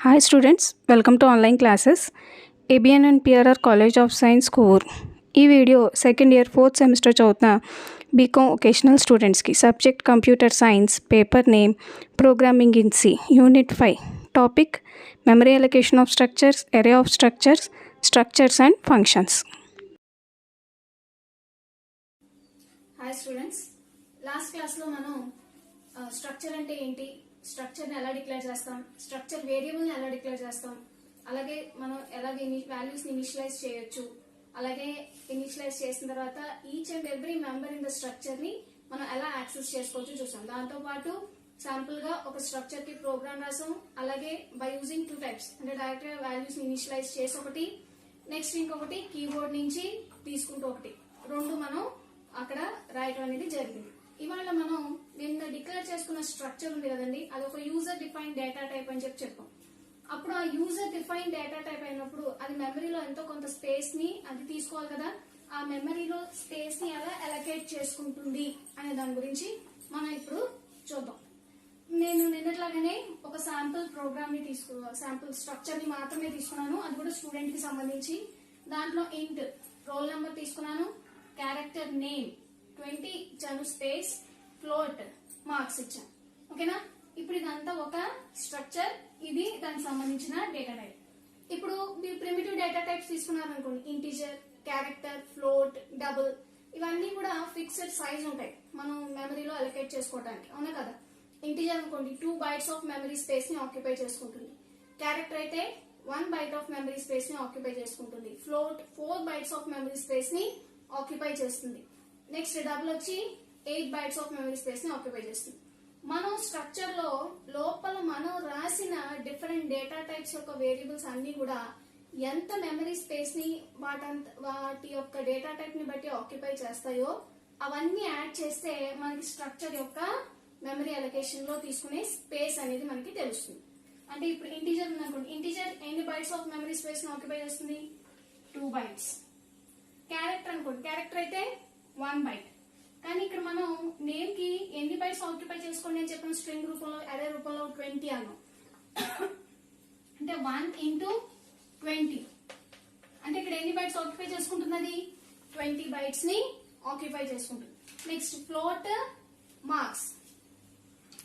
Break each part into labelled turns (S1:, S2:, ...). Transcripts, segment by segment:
S1: Hi students, welcome to online classes. ABN and PRR College of Science Core. ఈ video second year fourth semester చదువుతున్న BCom vocational స్టూడెంట్స్కి subject computer science, paper name programming in C, unit 5, topic memory allocation of structures, array of structures, structures and functions.
S2: Hi students, last క్లాస్లో మనం structure అంటే ఏంటి, స్ట్రక్చర్ని ఎలా declare చేస్తాం, structure వేరియబుల్ని ఎలా డిక్లేర్ చేస్తాం, అలాగే మనం ఎలాగే వాల్యూస్ని ఇనిషియలైజ్ చేయొచ్చు, అలాగే ఇనిషియలైజ్ చేసిన తర్వాత each and every member in the స్ట్రక్చర్ని మనం ఎలా యాక్సెస్ చేసుకోవచ్చు చూసాం. దాంతోపాటు శాంపుల్ గా ఒక స్ట్రక్చర్ కి ప్రోగ్రామ్ రాసాం, అలాగే బై యూజింగ్ 2 టైప్స్, అంటే డైరెక్ట్ గా వాల్యూస్ ని ఇనిషియలైజ్ చేసి ఒకటి, నెక్స్ట్ ఇంకొకటి కీబోర్డ్ నుంచి తీసుకుంటూ ఒకటి, రెండు మనం అక్కడ రాయటం అనేది జరిగింది. ఇవాళ మనం నిన్న డిక్లేర్ చేసుకున్న స్ట్రక్చర్ ఉంది కదండి, అది ఒక యూజర్ డిఫైన్ డేటా టైప్ అని చెప్పాం. అప్పుడు ఆ యూజర్ డిఫైన్ డేటా టైప్ అయినప్పుడు అది మెమరీలో ఎంతో కొంత స్పేస్ ని అది తీసుకోవాలి కదా, ఆ మెమరీలో స్పేస్ ని ఎలా అలొకేట్ చేసుకుంటుంది అనే దాని గురించి మనం ఇప్పుడు చూద్దాం. నేను నిన్నట్లాగానే ఒక శాంపుల్ ప్రోగ్రామ్ ని శాంపుల్ స్ట్రక్చర్ ని మాత్రమే తీసుకున్నాను, అది కూడా స్టూడెంట్ కి సంబంధించి. దాంట్లో ఇంట్ రోల్ నెంబర్ తీసుకున్నాను, క్యారెక్టర్ నేమ్ 20 ఇచ్చాను, స్పేస్ ఫ్లోట్ మార్క్స్ ఇచ్చాను. ఓకేనా, ఇప్పుడు ఇదంతా ఒక స్ట్రక్చర్, ఇది దానికి సంబంధించిన డేటా టైప్. ఇప్పుడు మీరు ప్రిమిటివ్ డేటా టైప్స్ తీసుకున్నారు అనుకోండి, ఇంటీజర్, క్యారెక్టర్, ఫ్లోట్, డబుల్, ఇవన్నీ కూడా ఫిక్స్డ్ సైజ్ ఉంటాయి మనం మెమరీలో అలొకేట్ చేసుకోవడానికి, అవునా కదా. ఇంటీజర్ అనుకోండి 2 bytes ఆఫ్ మెమరీ స్పేస్ ని ఆక్యుపై చేసుకుంటుంది, క్యారెక్టర్ అయితే 1 byte ఆఫ్ మెమరీ స్పేస్ ని ఆక్యుపై చేసుకుంటుంది, float 4 bytes of memory space ని ఆక్యుపై చేస్తుంది, నెక్స్ట్ డబుల్ వచ్చి 8 bytes ఆఫ్ మెమరీ స్పేస్ ని ఆక్యుపై చేస్తుంది. మనం స్ట్రక్చర్ లో లోపల మనం రాసిన డిఫరెంట్ డేటా టైప్స్ యొక్క వేరియబుల్స్ అన్ని కూడా ఎంత మెమరీ స్పేస్ ని వాటి యొక్క డేటా టైప్ ని బట్టి ఆక్యుపై చేస్తాయో అవన్నీ యాడ్ చేస్తే మనకి స్ట్రక్చర్ యొక్క మెమరీ అలొకేషన్ లో తీసుకునే స్పేస్ అనేది మనకి తెలుస్తుంది. అంటే ఇప్పుడు ఇంటీజర్ ఉందనుకోండి, ఇంటీజర్ ఎన్ని బైట్స్ ఆఫ్ మెమరీ స్పేస్ ని ఆక్యుపై చేస్తుంది, 2 bytes. క్యారెక్టర్ అనుకోండి, క్యారెక్టర్ అయితే 1 byte. కానీ ఇక్కడ మనం నేమ్ కి ఎన్ని బైట్స్ ఆక్యుపై చేసుకోండి అని చెప్పిన స్ట్రింగ్ రూపంలో, అరే రూపంలో 20 అన్నాం, అంటే 1 into 20, అంటే ఇక్కడ ఎన్ని బైట్స్ ఆక్యుపై చేసుకుంటున్నది, 20 bytes ని ఆక్యుపై చేసుకుంటుంది. నెక్స్ట్ ఫ్లోట్ మార్క్స్,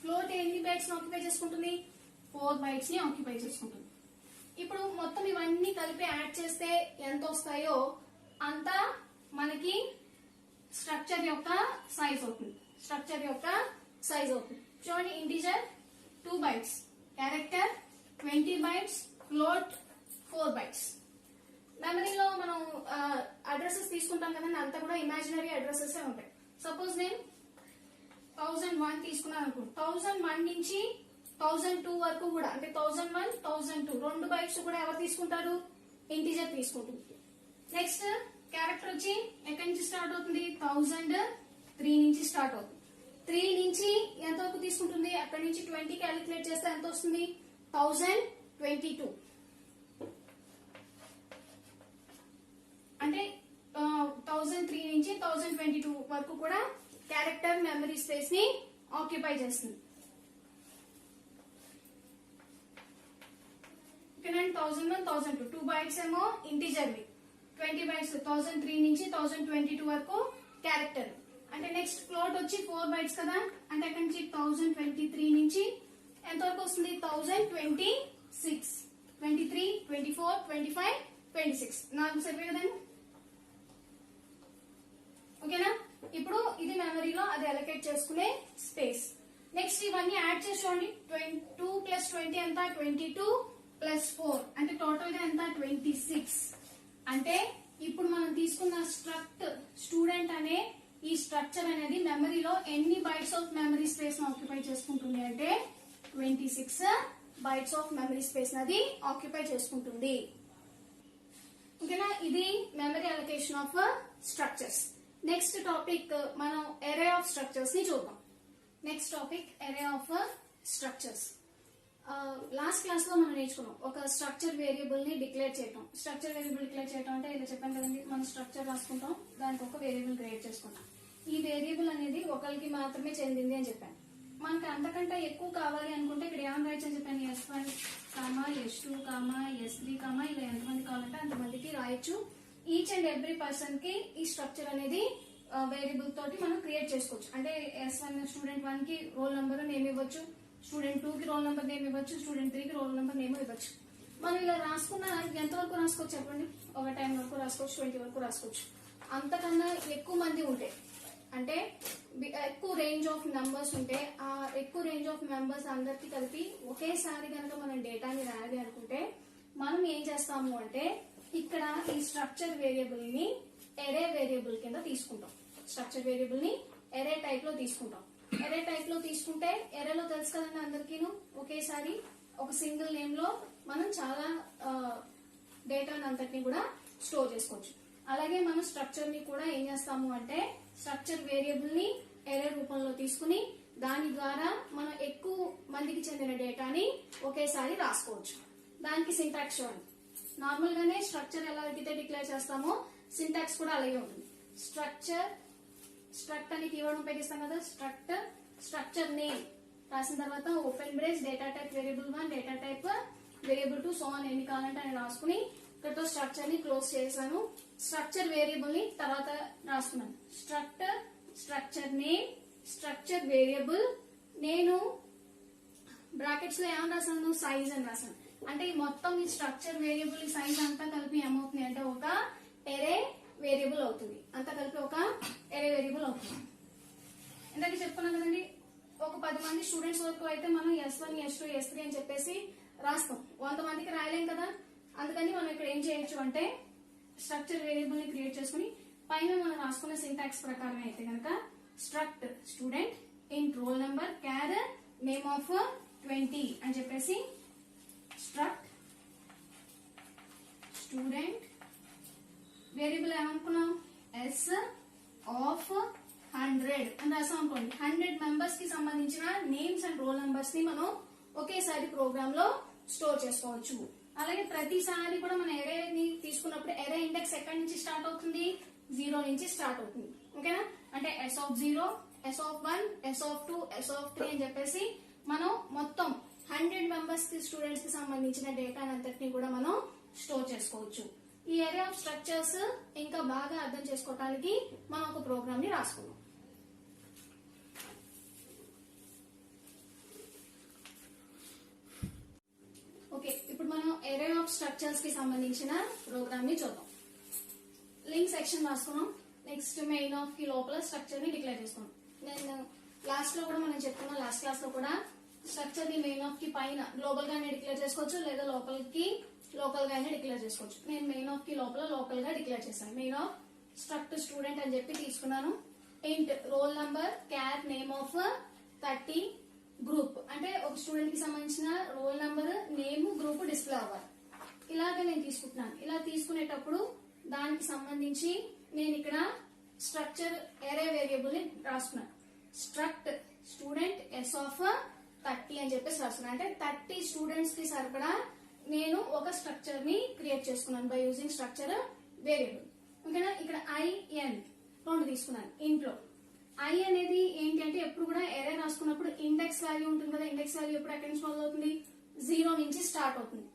S2: ఫ్లోట్ ఎన్ని బైట్స్ ని ఆక్యుపై చేసుకుంటుంది, 4 bytes ని ఆక్యుపై చేసుకుంటుంది. ఇప్పుడు మొత్తం ఇవన్నీ కలిపి యాడ్ చేస్తే ఎంత వస్తాయో అంత మనకి స్ట్రక్చర్ యొక్క సైజ్ అవుతుంది, స్ట్రక్చర్ యొక్క సైజ్ అవుతుంది. చూడండి, integer 2 bytes, character 20 bytes, float 4 bytes. మెమరీలో మనం అడ్రసెస్ తీసుకుంటాం కదండి, అంతా కూడా ఇమాజినరీ అడ్రసెస్ ఉంటాయి. సపోజ్ నేను 1001 తీసుకున్నాను అనుకో, 1001 నుంచి 1002 వరకు కూడా, అంటే 1001, 1002 2 bytes కూడా ఎవరు తీసుకుంటారు, ఇంటీజర్ తీసుకుంటుంది. నెక్స్ట్ క్యారెక్టర్ వచ్చి ఎక్కడి నుంచి స్టార్ట్ అవుతుంది, 1003 నుంచి స్టార్ట్ అవుతుంది. 3 నుంచి ఎంత వరకు తీసుకుంటుంది, అక్కడి నుంచి 20 క్యాలిక్యులేట్ చేస్తే ఎంత వస్తుంది, 1022. అంటే 1003 నుంచి 1022 వరకు కూడా క్యారెక్టర్ మెమరీ స్పేస్ ని ఆక్యుపై చేస్తుంది. 1001, 1002 2 bytes ఏమో ఇంటీజర్ వి, 20 bytes 1003 నుంచి 1022 వరకు క్యారెక్టర్. అంటే నెక్స్ట్ ఫ్లోట్ వచ్చి 4 bytes కదా, అంటే అక్కడి నుంచి 1023 నుంచి ఎంత వరకు వస్తుంది, 1026, 23, 24, 25, 26, 4 సరిపోయి కదండి. ఓకేనా, ఇప్పుడు ఇది మెమరీలో అది అలొకేట్ చేసుకునే స్పేస్. నెక్స్ట్ ఇవన్నీ యాడ్ చేసి చూడండి, 2 + 20 ఎంత, 22 + 4 అంటే టోటల్ గా ఎంత, 26. అంటే ఇప్పుడు మనం తీసుకున్న స్టూడెంట్ అనే ఈ స్ట్రక్చర్ అనేది మెమరీలో ఎన్ని bytes of memory space occupy చేసుకుంటుంది అంటే 26 bytes ఆఫ్ మెమరీ స్పేస్ అది ఆక్యుపై చేసుకుంటుంది. ఓకేనా, ఇది memory allocation of structures. Next topic మనం ఎరే ఆఫ్ స్ట్రక్చర్స్ ని చూద్దాం. Next topic array of structures. Last class లో మనం నేర్చుకున్నాం ఒక స్ట్రక్చర్ వేరియబుల్ ని డిక్లేర్ చేయటం. స్ట్రక్చర్ వేరియబుల్ డిక్లేర్ చేయటం అంటే ఇలా చెప్పాను కదండి, మనం స్ట్రక్చర్ రాసుకుంటాం, దానికి ఒక వేరియబుల్ క్రియేట్ చేసుకుంటాం. ఈ వేరియబుల్ అనేది ఒకరికి మాత్రమే చెందింది అని చెప్పాను. మనకి అంతకంటే ఎక్కువ కావాలి అనుకుంటే ఇక్కడ ఏమని రాయొచ్చు అని చెప్పాను, S1, S2, S3, ఇలా ఎంతమంది కావాలంటే అంతమందికి రాయొచ్చు. ఈచ్ అండ్ ఎవ్రీ పర్సన్ కి ఈ స్ట్రక్చర్ అనేది వేరియబుల్ తోటి మనం క్రియేట్ చేసుకోవచ్చు. అంటే S1 స్టూడెంట్ 1 కి రోల్ నెంబర్ నేమ్ ఇవ్వచ్చు, స్టూడెంట్ 2 కి రోల్ నెంబర్ నేమ్ ఇవ్వచ్చు, స్టూడెంట్ 3 కి రోల్ నెంబర్ నేమ్ ఇవ్వచ్చు. మనం ఇలా రాసుకున్న ఎంతవరకు రాసుకోవచ్చు చెప్పండి? ఒక 10 వరకు రాసుకోవచ్చు, 20 వరకు రాసుకోవచ్చు. అంతకన్నా ఎక్కువ మంది ఉంటే, అంటే ఎక్కువ రేంజ్ ఆఫ్ మెంబర్స్ ఉంటే, ఆ ఎక్కువ రేంజ్ ఆఫ్ మెంబర్స్ అందరికి కలిపి ఒకేసారి కనుక మనం డేటాని రాయాలి అనుకుంటే మనం ఏం చేస్తాము అంటే ఇక్కడ ఈ స్ట్రక్చర్ వేరియబుల్ ని ఎరే వేరియబుల్ కింద తీసుకుంటాం. స్ట్రక్చర్ వేరియబుల్ ని ఎరే టైప్ లో తీసుకుంటాం. ఎరే టైప్ లో తీసుకుంటే ఎరేలో తెలుసు కదండి అందరికీను, ఒకేసారి ఒక సింగిల్ నేమ్ లో మనం చాలా డేటాని అంతటిని కూడా స్టోర్ చేసుకోవచ్చు. అలాగే మనం స్ట్రక్చర్ ని కూడా ఏం చేస్తాము అంటే స్ట్రక్చర్ వేరియబుల్ ని ఎరే రూపంలో తీసుకుని దాని ద్వారా మనం ఎక్కువ మందికి చెందిన డేటాని ఒకేసారి రాసుకోవచ్చు. దానికి సింటాక్స్ చూడండి. నార్మల్ గానే స్ట్రక్చర్ ఎలా అయితే డిక్లేర్ చేస్తామో సింటాక్స్ కూడా అలాగే ఉంటుంది. స్ట్రక్ట్ అని కీవర్డ్ ఉపయోగిస్తాం కదా, స్ట్రక్చర్ నేమ్ రాసిన తర్వాత open brace data type variable 1, data type variable 2, so అని ఎన్ని కావాలంటే అని రాసుకుని ఇక్కడతో స్ట్రక్చర్ ని క్లోజ్ చేశాను. స్ట్రక్చర్ వేరియబుల్ ని తర్వాత రాసుకున్నాను. స్ట్రక్చర్ నేమ్, స్ట్రక్చర్ వేరియబుల్, నేను బ్రాకెట్స్ లో ఏమని రాసాను? సైజ్ అని రాసాను. అంటే ఈ మొత్తం ఈ స్ట్రక్చర్ వేరియబుల్ ఈ సైజ్ అంతా కలిపి ఏమవుతుంది అంటే ఒక ఎరే వేరియబుల్ అవుతుంది. అంతా కలిపి ఒక ఎరే వేరియబుల్ అవుతుంది. ఇందాక చెప్పుకున్నాం కదండి, ఒక 10 మంది స్టూడెంట్స్ వరకు అయితే మనం S1, S2, S3 అని చెప్పేసి రాస్తాం. 100 మందికి రాయలేం కదా, అందుకని మనం ఇక్కడ ఏం చేయొచ్చు అంటే స్ట్రక్చర్ వేరియబుల్ ని క్రియేట్ చేసుకుని పైన మనం రాసుకున్న సింటాక్స్ ప్రకారం అయితే కనుక struct student int roll number char name of 20 అని చెప్పేసి స్ట్రక్ట్ స్టూడెంట్ వేరియబుల్ ఏమనుకున్నాం? S ఆఫ్ 100 అని రాసాం అనుకోండి. 100 మెంబర్స్ కి సంబంధించిన నేమ్స్ అండ్ రోల్ నెంబర్స్ ని మనం ఒకేసారి ప్రోగ్రామ్ లో స్టోర్ చేసుకోవచ్చు. అలాగే ప్రతిసారి కూడా మన ఎరేని తీసుకున్నప్పుడు ఎరే ఇండెక్స్ ఎక్కడి నుంచి స్టార్ట్ అవుతుంది? 0 నుంచి స్టార్ట్ అవుతుంది. ఓకేనా? అంటే S of 0, S of 1, S of 2, S of 3 అని చెప్పేసి మనం మొత్తం 100 మెంబర్స్ కి స్టూడెంట్స్ కి సంబంధించిన డేటా అంతటిని కూడా మనం స్టోర్ చేసుకోవచ్చు. ఈ ఏరియా ఆఫ్ స్ట్రక్చర్స్ ఇంకా బాగా అర్థం చేసుకోవడానికి మనం ఒక ప్రోగ్రామ్ ని రాసుకున్నాం. ఓకే, ఇప్పుడు మనం ఏరియా ఆఫ్ స్ట్రక్చర్స్ కి సంబంధించిన ప్రోగ్రామ్ ని చూద్దాం. లింక్ సెక్షన్ రాసుకున్నాం. నెక్స్ట్ మెయిన్ ఆఫ్ కి లోపల స్ట్రక్చర్ ని డిక్లేర్ చేసుకున్నాం. నేను లాస్ట్ లో కూడా మనం చెప్పుకున్నాం, లాస్ట్ క్లాస్ లో కూడా స్ట్రక్చర్ ని మెయిన్ ఆఫ్ కి పైన గ్లోబల్ గానే డిక్లేర్ చేసుకోవచ్చు, లేదా లోకల్ గానే డిక్లేర్ చేసుకోవచ్చు. నేను మెయిన్ ఆఫ్ కి లోపల లోకల్ గా డిక్లేర్ చేశాను. మెయిన్ ఆఫ్ స్ట్రక్ట్ స్టూడెంట్ అని చెప్పి తీసుకున్నాను. Int roll number char name of 30 group, అంటే ఒక స్టూడెంట్ కి సంబంధించిన roll number name group display అవ్వాలి. ఇలాగే నేను తీసుకుంటున్నాను. ఇలా తీసుకునేటప్పుడు దానికి సంబంధించి నేను ఇక్కడ స్ట్రక్చర్ ఎరే వేరియబుల్ ని రాసుకున్నాను. స్ట్రక్ట్ స్టూడెంట్ S ఆఫ్ 30 అని చెప్పేసి రాసుకున్నాను. అంటే 30 స్టూడెంట్స్ కి సరిపడా నేను ఒక స్ట్రక్చర్ ని క్రియేట్ చేసుకున్నాను బై యూజింగ్ స్ట్రక్చర్ వేరియబుల్. ఓకేనా? ఇక్కడ IN 2 తీసుకున్నాను. ఇంట్లో I అనేది ఏంటి అంటే ఎప్పుడు కూడా ఎరే రాసుకున్నప్పుడు ఇండెక్స్ వాల్యూ ఉంటుంది కదా, ఇండెక్స్ వాల్యూ ఎప్పుడు ఎక్కడి నుంచి మొదలవుతుంది? 0 నుంచి స్టార్ట్ అవుతుంది.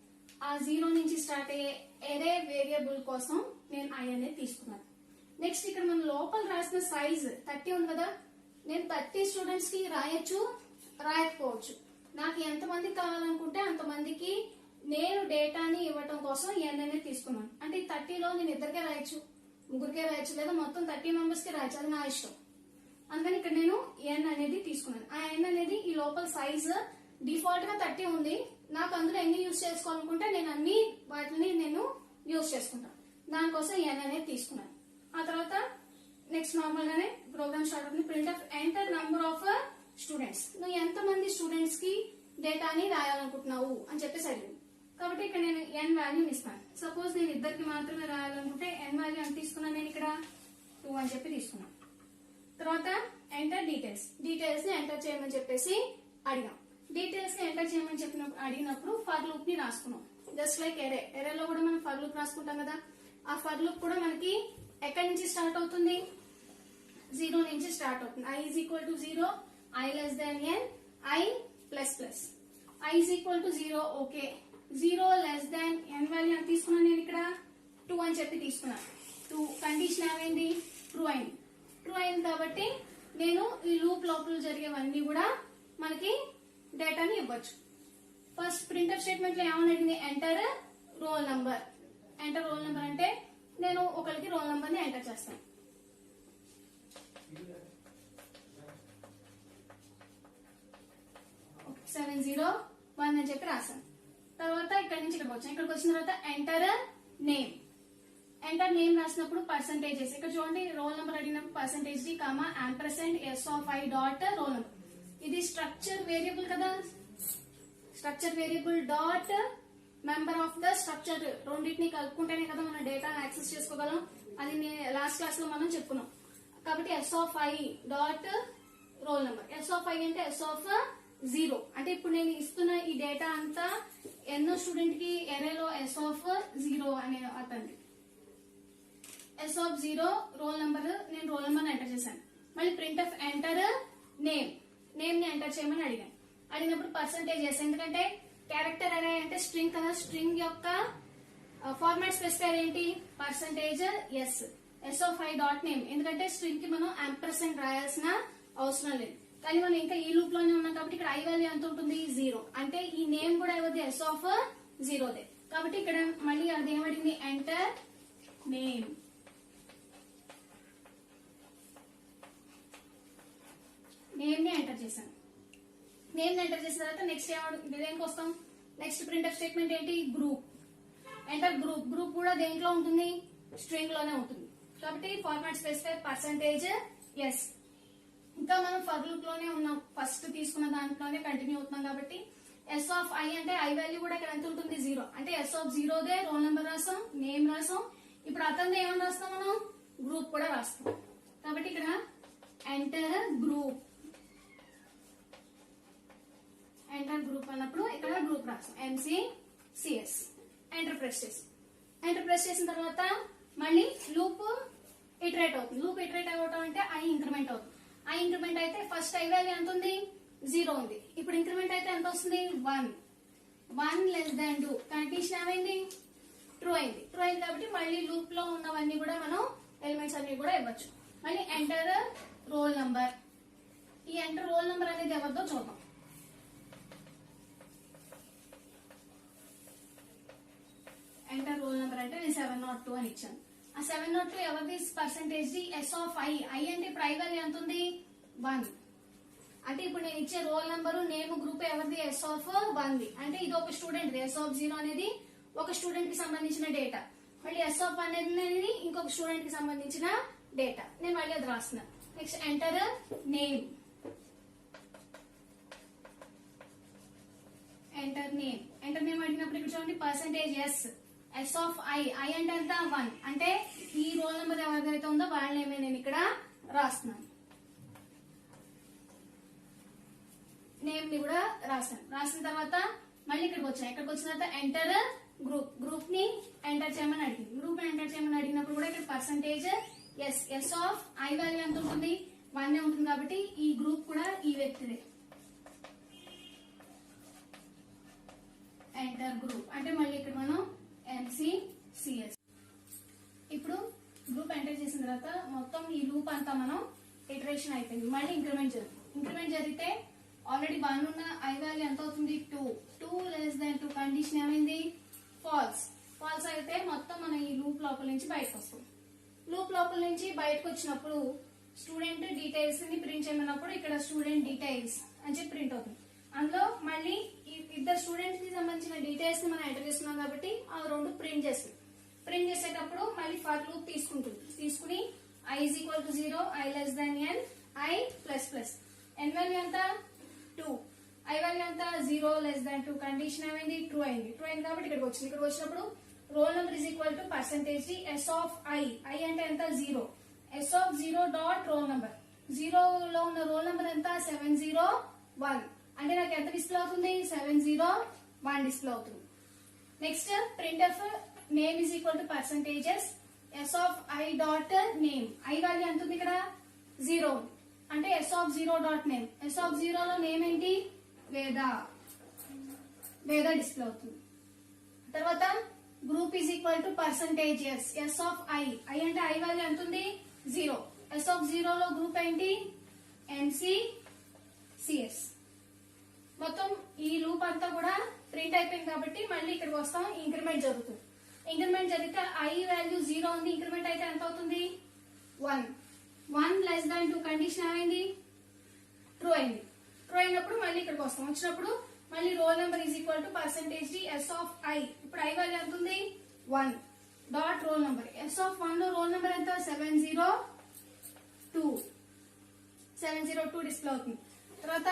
S2: ఆ 0 నుంచి స్టార్ట్ అయ్యే ఎరే వేరియబుల్ కోసం నేను I అనేది తీసుకున్నాను. నెక్స్ట్ ఇక్కడ మనం లోపల రాసిన సైజ్ 30 ఉంది కదా, నేను 30 స్టూడెంట్స్ కి రాయొచ్చు, రాయకపోవచ్చు. నాకు ఎంతమందికి కావాలనుకుంటే అంతమందికి నేను డేటాని ఇవ్వటం కోసం N అనేది తీసుకున్నాను. అంటే 30లో నేను ఇద్దరికే రాయొచ్చు, ముగ్గురికే రాయొచ్చు, లేదా మొత్తం 30 మెంబర్స్ కి రాయొచ్చు, అది నా ఇష్టం. అందుకని ఇక్కడ నేను N అనేది తీసుకున్నాను. ఆ N అనేది ఈ లోపల సైజ్ డిఫాల్ట్ గా 30 ఉంది. నాకు అందులో ఎన్ని యూజ్ చేసుకోవాలనుకుంటే నేను అన్ని వాటిని నేను యూజ్ చేసుకుంటాను. దానికోసం N అనేది తీసుకున్నాను. ఆ తర్వాత నెక్స్ట్ నార్మల్ గానే ప్రోగ్రామ్ స్టార్ట్ అవుతుంది. Print of enter number of students, నువ్వు ఎంతమంది స్టూడెంట్స్ కి డేటాని రాయాలనుకుంటున్నావు అని చెప్పేసి అడిగింది. కాబట్టి ఇక్కడ నేను N వాల్యూ ఇస్తాను. సపోజ్ నేను ఇద్దరికి మాత్రమే రాయాలనుకుంటే N వాల్యూ ఎంత తీసుకున్నాను? నేను ఇక్కడ 2 అని చెప్పి తీసుకున్నాను. తర్వాత ఎంటర్ డీటెయిల్స్ ని ఎంటర్ చేయమని చెప్పేసి అడిగాం. డీటెయిల్స్ ని ఎంటర్ చేయమని అడిగినప్పుడు ఫర్ లూప్ ని రాసుకున్నాం. జస్ట్ లైక్ ఎరేలో కూడా మనం ఫర్ లూప్ రాసుకుంటాం కదా, ఆ ఫర్ లూప్ కూడా మనకి ఎక్కడి నుంచి స్టార్ట్ అవుతుంది? 0 నుంచి స్టార్ట్ అవుతుంది. I is equal to 0, I less than N, I plus plus. I is equal to 0, okay. Zero less than N value అని తీసుకున్నాను నేను ఇక్కడ 2 అని చెప్పి తీసుకున్నాను. 2 కండిషన్ ఏమైంది, ట్రూ అయింది. ట్రూ అయింది కాబట్టి నేను ఈ లూప్ లోపల జరిగేవన్నీ కూడా మనకి డేటాని ఇవ్వచ్చు. ఫస్ట్ ప్రింట్ఎఫ్ స్టేట్మెంట్ లో ఏమని అడిగింది, enter roll number. Enter roll number అంటే నేను ఒకరికి రోల్ నంబర్ ని ఎంటర్ చేస్తాను. ఓకే, 701 అని చెప్పి రాశాను. తర్వాత ఇక్కడ నుంచి ఇక్కడికి వచ్చాను. ఇక్కడికి వచ్చిన తర్వాత ఎంటర్ నేమ్. ఎంటర్ నేమ్ రాసినప్పుడు పర్సంటేజెస్ ఇక్కడ చూడండి, రోల్ నెంబర్ అడిగినప్పుడు percentage D comma ampersand S of I dot roll number. ఇది స్ట్రక్చర్ వేరియబుల్ కదా, structure variable dot member of the structure. రెండింటిని కలుపుకుంటేనే కదా మనం డేటా యాక్సెస్ చేసుకోగలం. అది లాస్ట్ క్లాస్ లో మనం చెప్పుకున్నాం. కాబట్టి S of I dot roll number. S of I అంటే ఎస్ ఆఫ్ 0. అంటే ఇప్పుడు నేను ఇస్తున్న ఈ డేటా అంతా ఎన్నో స్టూడెంట్ కి ఎరేలో ఎస్ ఆఫ్ 0 అనే అతన్ని. ఎస్ ఆఫ్ 0 రోల్ నెంబర్, నేను రోల్ నెంబర్ ఎంటర్ చేశాను. మళ్ళీ print of enter name. Name ని ఎంటర్ చేయమని అడిగాను. అడిగినప్పుడు పర్సంటేజ్ ఎస్, ఎందుకంటే క్యారెక్టర్ అరే అంటే స్ట్రింగ్ కదా, స్ట్రింగ్ యొక్క ఫార్మాట్ స్పెసిఫైర్ ఏంటి, percentage S. S of I dot name, ఎందుకంటే స్ట్రింగ్ కి మనం యాంపర్సెంట్ రాయాల్సిన అవసరం లేదు. కానీ మనం ఇంకా ఈ లూప్ లోనే ఉన్నాం కాబట్టి ఇక్కడ ఐ వాల్యూ ఎంత ఉంటుంది, 0. అంటే ఈ నేమ్ కూడా ఏవద్ది ఎస్ ఆఫ్ 0దే. కాబట్టి ఇక్కడ మళ్ళీ అది ఏమడిగింది, ఎంటర్ నేమ్. నేమ్ ని ఎంటర్ చేశాను. నేమ్ ని ఎంటర్ చేసిన తర్వాత నెక్స్ట్ దేనికి వస్తాం, నెక్స్ట్ ప్రింట్ఎఫ్ స్టేట్మెంట్ ఏంటి, గ్రూప్. Enter group. గ్రూప్ కూడా దేంట్లో ఉంటుంది, స్ట్రింగ్ లోనే ఉంటుంది. కాబట్టి ఫార్మాట్ స్పెసిఫై పర్సంటేజ్ ఎస్. ఇంకా మనం ఫర్ లూప్ లోనే ఉన్నాం, ఫస్ట్ తీసుకున్న దాంట్లోనే కంటిన్యూ అవుతున్నాం. కాబట్టి ఎస్ ఆఫ్ ఐ అంటే ఐ వాల్యూ కూడా ఇక్కడ ఎంత ఉంటుంది, 0. అంటే ఎస్ ఆఫ్ 0దే రోల్ నెంబర్ రాసాం, నేమ్ రాసాం. ఇప్పుడు అతనిది ఏమని రాస్తాం మనం, గ్రూప్ కూడా రాస్తాం. కాబట్టి ఇక్కడ ఎంటర్ గ్రూప్. ఎంటర్ గ్రూప్ అన్నప్పుడు ఇక్కడ గ్రూప్ రాస్తాం, MCCS. ఎంటర్ ప్రెస్ చేసి, ఎంటర్ ప్రెస్ చేసిన తర్వాత మళ్ళీ లూప్ ఇటరేట్ అవుతుంది. లూప్ ఇటరేట్ అవటం అంటే ఐ ఇంక్రిమెంట్ అవుతుంది. ఐ ఇంక్రిమెంట్ అయితే ఫస్ట్ ఐ వాల్యూ ఎంత ఉంది, 0 ఉంది. ఇప్పుడు ఇంక్రిమెంట్ అయితే ఎంత వస్తుంది, 1. 1 లెస్ దాన్ 2 కండిషన్ ఏమైంది, ట్రూ అయింది. ట్రూ అయింది కాబట్టి మళ్ళీ లూప్ లో ఉన్నవన్నీ కూడా మనం ఎలిమెంట్స్ అన్ని కూడా ఇవ్వచ్చు. మళ్ళీ ఎంటర్ రోల్ నంబర్. ఈ ఎంటర్ రోల్ నంబర్ అనేది ఎవరిదో చూద్దాం. ఎంటర్ రోల్ నెంబర్ అంటే నేను 702 అని ఇచ్చాను. ఆ 702 ఎవరిది, percentage D S of I. I అంటే ఇప్పుడు ఐ వాల్యూ ఎంత ఉంది, 1. అంటే ఇప్పుడు నేను ఇచ్చే రోల్ నెంబర్ నేమ్ గ్రూప్ ఎవరిది, ఎస్ ఆఫ్ 1ది. అంటే ఇది ఒక స్టూడెంట్, ఎస్ ఆఫ్ 0 అనేది ఒక స్టూడెంట్ కి సంబంధించిన డేటా. మళ్ళీ ఎస్ ఆఫ్ 1 అనేది ఇంకొక స్టూడెంట్ కి సంబంధించిన డేటా. నేను మళ్ళీ అది రాస్తున్నాను. Next enter name. Enter name. Enter name అడిగినప్పుడు ఇక్కడ చూడండి percentage S. S of I. I అంటే ఎంత, 1. అంటే ఈ రోల్ నెంబర్ ఎవరిదైతే ఉందో వాళ్ళ నేమే నేను ఇక్కడ రాస్తున్నాను. నేమ్ ని కూడా రాశాను. రాసిన తర్వాత మళ్ళీ ఇక్కడికి వచ్చాను. ఇక్కడికి వచ్చిన తర్వాత ఎంటర్ గ్రూప్. గ్రూప్ ని ఎంటర్ చేయమని అడిగింది. గ్రూప్ ని ఎంటర్ చేయమని అడిగినప్పుడు కూడా ఇక్కడ percentage S. S of I value ఎంత ఉంటుంది, 1 ఉంటుంది. కాబట్టి ఈ గ్రూప్ కూడా ఈ వ్యక్తిదే. ఎంటర్ గ్రూప్ అంటే మళ్ళీ ఇక్కడ మనం MCCS. ఇప్పుడు గ్రూప్ ఎంటర్ చేసిన తర్వాత మొత్తం ఈ లూప్ అంతా మనం ఇటరేషన్ అయిపోయింది. మళ్ళీ ఇంక్రిమెంట్ జరుగుతుంది. ఇంక్రిమెంట్ జరిగితే ఆల్రెడీ 1 ఉన్న ఐ వాల్యూ ఎంత అవుతుంది, 2. 2 లెస్ దాన్ 2 కండిషన్ ఏమైంది, ఫాల్స్. ఫాల్స్ అయితే మొత్తం మనం ఈ లూప్ లోపల నుంచి బయటకు వస్తాం. లూప్ లోపల నుంచి బయటకు వచ్చినప్పుడు స్టూడెంట్ డీటెయిల్స్ ని ప్రింట్ చేయమన్నప్పుడు ఇక్కడ స్టూడెంట్ డీటెయిల్స్ అని చెప్పి ప్రింట్ అవుతుంది. అందులో మళ్ళీ ఇద్దరు స్టూడెంట్స్ కి సంబంధించిన డీటెయిల్స్ ని మనం ఎంటర్ చేస్తున్నాం కాబట్టి ఆ రెండు ప్రింట్ చేస్తుంది. ప్రింట్ చేసేటప్పుడు మళ్ళీ ఫర్ లూప్ తీసుకుంటుంది. తీసుకుని i is equal to 0, i less than n, i plus plus. n value ఎంత, 2. i వాల్యూ ఎంత, 0 less than 2 కండిషన్ ఏమైంది, ట్రూ అయింది. ట్రూ అయింది కాబట్టి ఇక్కడికి వచ్చింది. ఇక్కడికి వచ్చినప్పుడు roll number is equal to percentage s of i. i అంటే ఎంత, 0. s of 0 dot roll number. 0 లో ఉన్న రోల్ నెంబర్ ఎంత, 701. అంటే నాకు ఎంత డిస్ప్లే అవుతుంది, 701 డిస్ప్లే అవుతుంది. Next print of name is equal to percentages S of I dot name. I value ఎంత ఉంది ఇక్కడ, 0 ఉంది. అంటే S of 0 dot name. S of 0 లో నేమ్ ఏంటి, వేద. వేద డిస్ప్లే అవుతుంది. తర్వాత group is equal to percentage S, S of I, I అంటే ఐ వాల్యూ ఎంత ఉంది 0, ఎస్ ఆఫ్ 0 లో గ్రూప్ ఏంటి ఎంసీ సిఎస్. మొత్తం ఈ లూప్ అంతా కూడా ప్రింట్ అయిపోయింది కాబట్టి మళ్ళీ ఇక్కడికి వస్తాం, ఇంక్రిమెంట్ జరుగుతుంది. ఇంక్రిమెంట్ జరిగితే ఐ వాల్యూ 0 ఉంది, ఇంక్రిమెంట్ అయితే ఎంత అవుతుంది 1, 1 లెస్ దాన్ 2 కండిషన్ ఏమైంది ట్రూ అయింది. ట్రూ అయినప్పుడు మళ్ళీ ఇక్కడికి వస్తాం, వచ్చినప్పుడు మళ్ళీ roll number is equal to percentage D S of I. ఇప్పుడు ఐ వాల్యూ ఎంత ఉంది 1 dot roll number, S of 1 లో రోల్ నెంబర్ ఎంత 702 డిస్ప్లే అవుతుంది. తర్వాత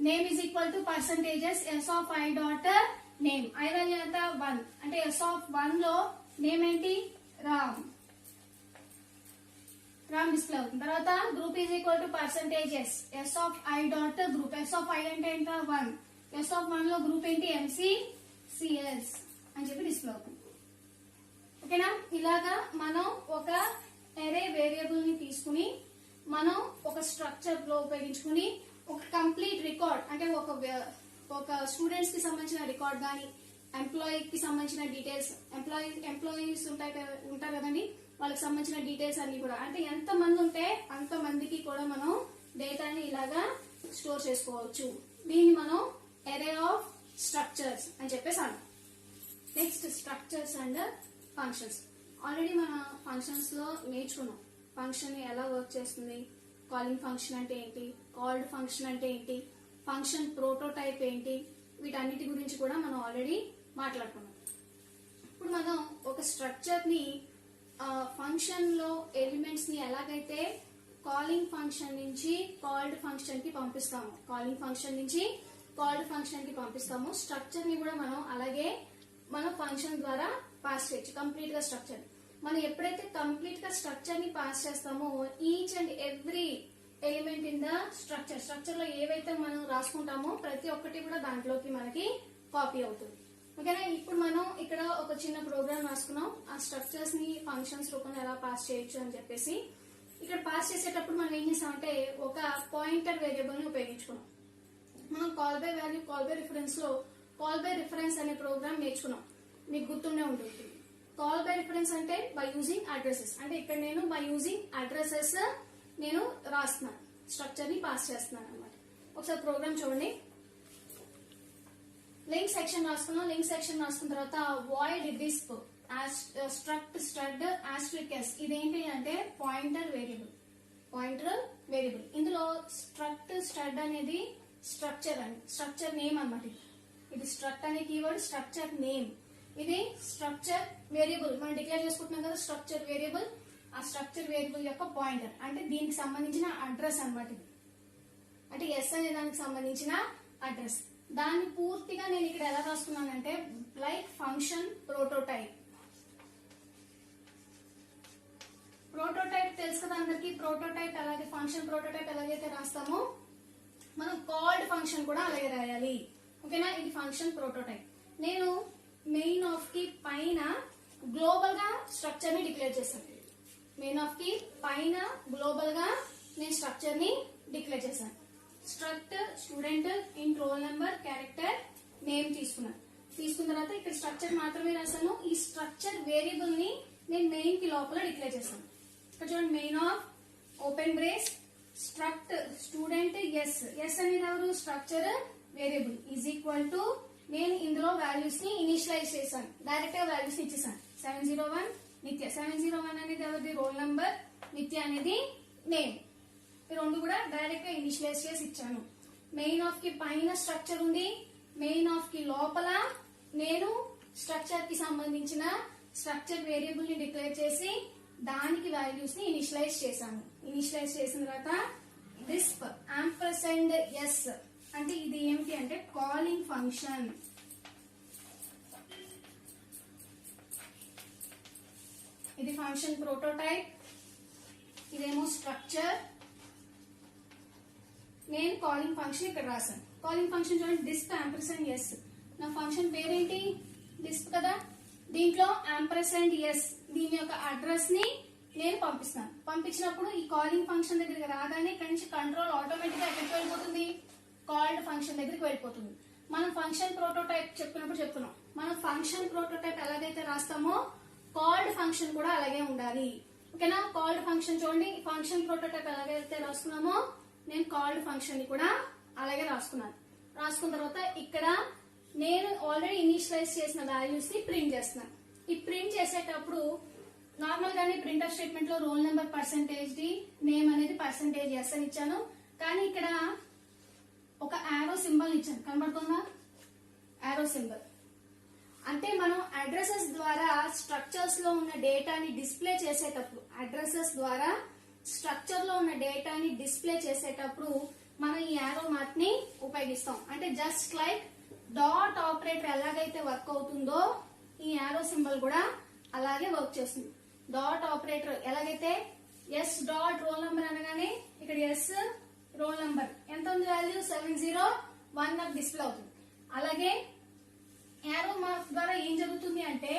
S2: name is equal to percentages S of I dot name, I value ఎంత 1 అంటే S of 1 లో నేమ్ ఏంటి రామ్ డిస్ప్లే అవుతుంది. తర్వాత group is equal to percentages S of I dot group, S of I అంటే ఎంత 1, ఎస్ ఆఫ్ 1 లో group ఏంటి ఎంసీ సిఎస్ అని చెప్పి డిస్ప్లే అవుతుంది. ఓకేనా, ఇలాగా మనం ఒక అరే వేరియబుల్ ని తీసుకుని మనం ఒక స్ట్రక్చర్ లో ఉపయోగించుకుని ఒక కంప్లీట్ రికార్డ్ అంటే ఒక స్టూడెంట్స్ కి సంబంధించిన రికార్డ్ కానీ ఎంప్లాయీకి సంబంధించిన డీటెయిల్స్, ఎంప్లాయీస్ ఉంటారు కదండి, వాళ్ళకి సంబంధించిన డీటెయిల్స్ అన్ని కూడా అంటే ఎంత మంది ఉంటే అంత మందికి కూడా మనం డేటాని ఇలాగా స్టోర్ చేసుకోవచ్చు. దీన్ని మనం అరే ఆఫ్ స్ట్రక్చర్స్ అని చెప్పేసి అంటాం. Next structures and functions. Already మన ఫంక్షన్స్ లో నేర్చుకున్నాం ఫంక్షన్ ఎలా వర్క్ చేస్తుంది, కాలింగ్ ఫంక్షన్ అంటే ఏంటి, కాల్డ్ ఫంక్షన్ అంటే ఏంటి, ఫంక్షన్ ప్రోటోటైప్ ఏంటి, వీటన్నిటి గురించి కూడా మనం ఆల్రెడీ మాట్లాడుకున్నాం. ఇప్పుడు మనం ఒక స్ట్రక్చర్ ని ఫంక్షన్ లో ఎలిమెంట్స్ ని ఎలాగైతే కాలింగ్ ఫంక్షన్ నుంచి కాల్డ్ ఫంక్షన్ కి పంపిస్తాము, కాలింగ్ ఫంక్షన్ నుంచి కాల్డ్ ఫంక్షన్ కి పంపిస్తాము, స్ట్రక్చర్ ని కూడా మనం అలాగే మన ఫంక్షన్ ద్వారా పాస్ చేయొచ్చు కంప్లీట్ గా స్ట్రక్చర్. మనం ఎప్పుడైతే కంప్లీట్ గా స్ట్రక్చర్ ని పాస్ చేస్తామో each and every element in the structure లో ఏవైతే మనం రాసుకుంటామో ప్రతి ఒక్కటి కూడా దాంట్లోకి మనకి కాపీ అవుతుంది. ఓకేనా, ఇప్పుడు మనం ఇక్కడ ఒక చిన్న ప్రోగ్రామ్ రాసుకున్నాం, ఆ స్ట్రక్చర్స్ ని ఫంక్షన్స్ రూపంలో ఎలా పాస్ చేయొచ్చు అని చెప్పేసి. ఇక్కడ పాస్ చేసేటప్పుడు మనం ఏం చేసామంటే ఒక పాయింటర్ వేరియబుల్ ని ఉపయోగించుకున్నాం. మనం call by value, call by reference లో కాల్ బై రిఫరెన్స్ అనే ప్రోగ్రామ్ నేర్చుకున్నాం, మీకు గుర్తుండే ఉంటుంది. కాల్ బై రిఫరెన్స్ అంటే బై యూజింగ్ అడ్రసెస్, అంటే ఇక్కడ నేను బై యూజింగ్ అడ్రసెస్ నేను రాస్తున్నాను, స్ట్రక్చర్ ని పాస్ చేస్తున్నాను అనమాట. ఒకసారి ప్రోగ్రామ్ చూడండి. లింక్ సెక్షన్ రాసుకున్నాం, లింక్ సెక్షన్ రాసుకున్న తర్వాత void disp struct stud asterisk S, ఇదేంటి అంటే పాయింటర్ వేరియబుల్, ఇందులో స్ట్రక్ట్ స్టడ్ అనేది స్ట్రక్చర్ నేమ్ అన్నమాట. ఇది స్ట్రక్ట్ అనే కీవర్డ్ స్ట్రక్చర్ నేమ్, ఇది స్ట్రక్చర్ వేరియబుల్ మనం డిక్లేర్ చేసుకుంటున్నాం కదా స్ట్రక్చర్ వేరియబుల్, ఆ స్ట్రక్చర్ వేరియబుల్ యొక్క పాయింటర్ అంటే దీనికి సంబంధించిన అడ్రస్ అన్నమాట. ఇది అంటే ఎస్ అనే దానికి సంబంధించిన అడ్రస్. దాన్ని పూర్తిగా నేను ఇక్కడ ఎలా రాసుకున్నానంటే లైక్ ఫంక్షన్ ప్రోటోటైప్. ప్రోటోటైప్ తెలుసు కదా అందరికి, ప్రోటోటైప్ అలాగే ఫంక్షన్ ప్రోటోటైప్ ఎలాగైతే రాస్తామో మనం కాల్డ్ ఫంక్షన్ కూడా అలాగే రాయాలి. ఓకేనా, ఇది ఫంక్షన్ ప్రోటోటైప్. నేను మెయిన్ ఆఫ్ కి పైన గ్లోబల్ గా స్ట్రక్చర్ ని డిక్లేర్ చేశాను, మెయిన్ ఆఫ్ కి పైన గ్లోబల్ గా నేను స్ట్రక్చర్ ని డిక్లేర్ చేశాను. Struct student in roll number character name తీసుకున్న తర్వాత ఇక్కడ స్ట్రక్చర్ మాత్రమే రాశాను. ఈ స్ట్రక్చర్ వేరియబుల్ ని నేను మెయిన్ కి లోపల డిక్లేర్ చేశాను. ఇక్కడ చూడండి, main of open brace struct student S అనేది ఎవరు structure variable is equal to నేను ఇందులో వాల్యూస్ ని ఇనిషియలైజ్ చేశాను, డైరెక్ట్ గా వాల్యూస్ ని ఇచ్చేసాను. 701 నిత్య, 701 అనేది ఎవరిది రోల్ నంబర్, నిత్య అనేది నేమ్, ఈ రెండు కూడా డైరెక్ట్ గా ఇనిషియలైజ్ చేసి ఇచ్చాను. మెయిన్ ఆఫ్ కి పైన స్ట్రక్చర్ ఉంది, మెయిన్ ఆఫ్ కి లోపల నేను స్ట్రక్చర్ కి సంబంధించిన స్ట్రక్చర్ వేరియబుల్ ని డిక్లేర్ చేసి దానికి వాల్యూస్ ని ఇనిషియలైజ్ చేశాను. ఇనిషియలైజ్ చేసిన తర్వాత డిస్ప్ యాంపర్సెండ్ ఎస్ అంటే ఇది ఏమిటి అంటే కాలింగ్ ఫంక్షన్. ఇది ఫంక్షన్ ప్రోటోటైప్, ఇదేమో స్ట్రక్చర్. నేను కాలింగ్ ఫంక్షన్ ఇక్కడ రాశాను. కాలింగ్ ఫంక్షన్ చూడండి, డిస్ప్ యాంపర్సెండ్ ఎస్. నా ఫంక్షన్ పేరేంటి డిస్ప్ కదా, దీంట్లో యాంపర్సెండ్ ఎస్ దీని యొక్క అడ్రస్ ని నేను పంపిస్తాను. పంపించినప్పుడు ఈ కాలింగ్ ఫంక్షన్ దగ్గరికి రాగానే ఇక్కడ నుంచి కంట్రోల్ ఆటోమేటిక్ గా ఎక్కడికి వెళ్ళిపోతుంది, కాల్డ్ ఫంక్షన్ దగ్గరికి వెళ్ళిపోతుంది. మనం ఫంక్షన్ ప్రోటోటైప్ చెప్పుకున్నప్పుడు చెప్తున్నాం మనం ఫంక్షన్ ప్రోటోటైప్ ఎలాగైతే రాస్తామో కాల్డ్ ఫంక్షన్ కూడా అలాగే ఉండాలి. ఓకేనా? కాల్డ్ ఫంక్షన్ చూడండి, ఫంక్షన్ ప్రోటోటైప్ ఎలాగైతే రాసుకున్నామో నేను కాల్డ్ ఫంక్షన్ ని కూడా అలాగే రాసుకున్నాను. రాసుకున్న తర్వాత ఇక్కడ నేను ఆల్రెడీ ఇనిషియలైజ్ చేసిన వాల్యూస్ ని ప్రింట్ చేస్తున్నాను. ఈ ప్రింట్ చేసేటప్పుడు నార్మల్ గానే ప్రింటర్ స్టేట్మెంట్ లో roll number percentage D, name అనేది పర్సెంటేజ్ ఎస్ అని ఇచ్చాను. కానీ ఇక్కడ ఒక ఆరో సింబల్ ఇచ్చాను, కనబడుతుందా? ఆరో సింబల్ అంటే మనం అడ్రసెస్ ద్వారా స్ట్రక్చర్స్ లో ఉన్న డేటాని డిస్ప్లే చేసేటప్పుడు, అడ్రసెస్ ద్వారా స్ట్రక్చర్ లో ఉన్న డేటాని డిస్ప్లే చేసేటప్పుడు మనం ఈ యారో మార్క్ ని ఉపయోగిస్తాం. అంటే జస్ట్ లైక్ డాట్ ఆపరేటర్ ఎలాగైతే వర్క్ అవుతుందో ఈ యారో సింబల్ కూడా అలాగే వర్క్ చేస్తుంది. డాట్ ఆపరేటర్ ఎలాగైతే ఎస్ డాట్ రోల్ నంబర్ అనగానే ఇక్కడ ఎస్ రోల్ నంబర్ ఎంత ఉంది వాల్యూ 701 నాకు డిస్ప్లే అవుతుంది. అలాగే యారో మార్క్ ద్వారా ఏం జరుగుతుంది అంటే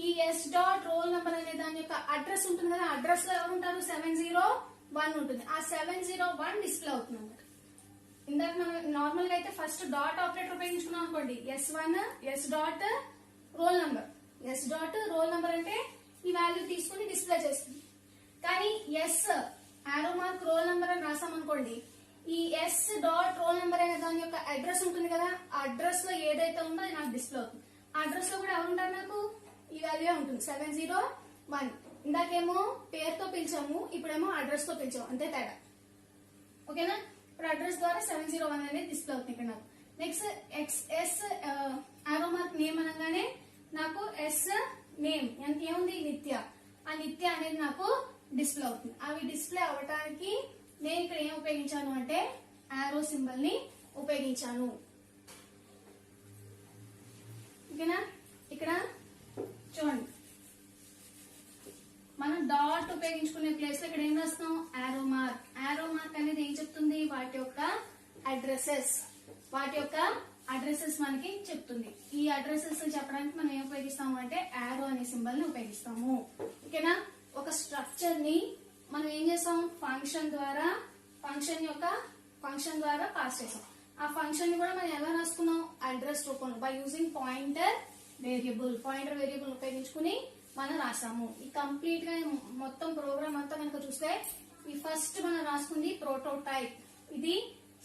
S2: ఈ ఎస్ డాట్ రోల్ నంబర్ అనే దాని యొక్క అడ్రస్ ఉంటుంది కదా, అడ్రస్ లో ఎవరు ఉంటారు? 701 ఉంటుంది. ఆ 701 డిస్ప్లే అవుతుంది అన్నమాట. ఇందాక మనం నార్మల్ గా అయితే ఫస్ట్ డాట్ ఆపరేటర్ ఉపయోగించుకున్నాం అనుకోండి, S1 S dot roll number, S dot roll number అంటే ఈ వాల్యూ తీసుకుని డిస్ప్లే చేస్తుంది. కానీ yes arrow mark roll number అని రాసాం అనుకోండి, ఈ ఎస్ డాట్ రోల్ నంబర్ అనే దాని యొక్క అడ్రస్ ఉంటుంది కదా, ఆ అడ్రస్ లో ఏదైతే ఉందో అది నాకు డిస్ప్లే అవుతుంది. ఆ అడ్రస్ లో కూడా ఎవరు ఉంటారు? నాకు ఈ వాల్యూ ఉంటుంది 701. ఇందాకేమో పేరుతో పిలిచాము, ఇప్పుడేమో అడ్రస్ తో పిలిచాము, అంతే తేడా. ఓకేనా? ఇప్పుడు అడ్రస్ ద్వారా 701 అనేది డిస్ప్లే అవుతుంది ఇక్కడ నాకు. Next S arrow mark name అనగానే నాకు ఎస్ నేమ్ ఏముంది? నిత్య. ఆ నిత్య అనేది నాకు డిస్ప్లే అవుతుంది. అవి డిస్ప్లే అవటానికి నేను ఇక్కడ ఏం ఉపయోగించాను అంటే ఆరో సింబల్ ని ఉపయోగించాను. ఓకేనా? ఇక్కడ చూడండి, మనం డాట్ ఉపయోగించుకునే ప్లేస్ లో ఇక్కడ ఏం రాస్తాం? ఆరో మార్క్. ఆరో మార్క్ అనేది ఏం చెప్తుంది? వాటి యొక్క అడ్రసెస్ మనకి చెప్తుంది. ఈ అడ్రసెస్ చెప్పడానికి మనం ఏం ఉపయోగిస్తాము అంటే ఆరో అనే సింబల్ ని ఉపయోగిస్తాము. ఓకేనా? ఒక స్ట్రక్చర్ ని మనం ఏం చేస్తాం? ఫంక్షన్ ద్వారా పాస్ చేసాం. ఆ ఫంక్షన్ ని కూడా మనం ఎలా రాసుకున్నాం? అడ్రస్ రూపంలో బై యూజింగ్ పాయింటర్ వేరియబుల్ ఉపయోగించుకుని మనం రాసాము. ఈ కంప్లీట్ గా మొత్తం ప్రోగ్రామ్ అంతా కనుక చూస్తే ఈ ఫస్ట్ మనం రాసుకుంది ప్రోటోటైప్. ఇది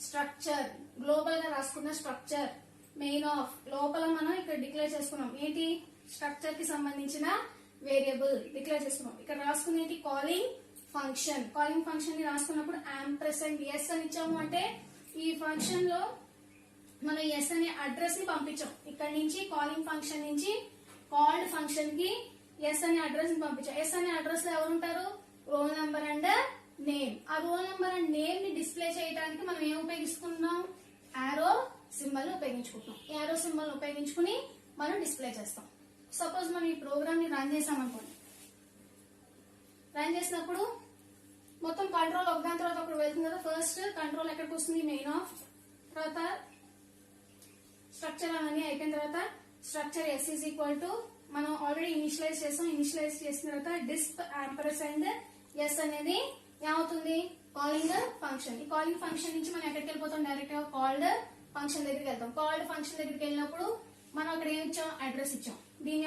S2: స్ట్రక్చర్, గ్లోబల్ గా రాసుకున్న స్ట్రక్చర్. మెయిన్ ఆఫ్ లోపల మనం ఇక్కడ డిక్లేర్ చేసుకున్నాం ఏంటి? స్ట్రక్చర్ కి సంబంధించిన వేరియబుల్ డిక్లేర్ చేసుకున్నాం. ఇక్కడ రాసుకునేది కాలింగ్ ఫంక్షన్ ని రాసుకున్నప్పుడు యాంపర్సెంట్ ఎస్ అని ఇచ్చాము. అంటే ఈ ఫంక్షన్ లో మనం ఎస్ అనే అడ్రస్ ని పంపించాం. ఇక్కడ నుంచి కాలింగ్ ఫంక్షన్ నుంచి కాల్డ్ ఫంక్షన్ కి ఎస్ అనే అడ్రస్ ని పంపించాం. ఎస్ అనే అడ్రస్ లో ఎవరు ఉంటారు? Roll number and name. ఆ రోల్ నంబర్ అండ్ నేమ్ ని డిస్ప్లే చేయడానికి మనం ఏం ఉపయోగిస్తున్నాం? ఆరో సింబల్ ఉపయోగించుకుంటున్నాం. ఈ ఆరో సింబల్ ఉపయోగించుకుని మనం డిస్ప్లే చేస్తాం. సపోజ్ మనం ఈ ప్రోగ్రామ్ ని రన్ చేసాం అనుకోండి. రన్ చేసినప్పుడు మొత్తం కంట్రోల్ ఒకదాని తర్వాత ఒకటి వెళ్తుంది కదా. ఫస్ట్ కంట్రోల్ ఎక్కడికి వస్తుంది? Main of. తర్వాత స్ట్రక్చర్ అవన్నీ అయిపోయిన తర్వాత structure S is equal to మనం ఆల్రెడీ ఇనిషియలైజ్ చేసాం. ఇనిషియలైజ్ చేసిన తర్వాత డిస్ప్ యాంపర్సెంట్ ఎస్ అనేది ఏమవుతుంది? Calling function. ఈ కాలింగ్ ఫంక్షన్ నుంచి మనం ఎక్కడికి వెళ్ళిపోతాం? డైరెక్ట్ గా కాల్డ్ ఫంక్షన్ దగ్గరికి వెళ్తాం. కాల్డ్ ఫంక్షన్ దగ్గరికి వెళ్ళినప్పుడు మనం అక్కడ ఏం ఇచ్చాం? అడ్రస్ ఇచ్చాం. దీని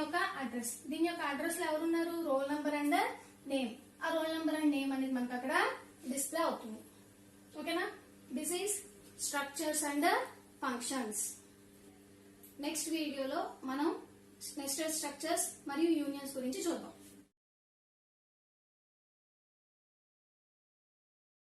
S2: యొక్క అడ్రస్ లో ఎవరున్నారు? Roll number and name. ఆ రోల్ నంబర్ అండ్ నేమ్ అనేది మనకు అక్కడ డిస్ప్లే అవుతుంది. ఓకేనా? This is structures and functions. Next వీడియోలో మనం నెస్టెడ్ స్ట్రక్చర్స్ మరియు యూనియన్స్ గురించి చూద్దాం.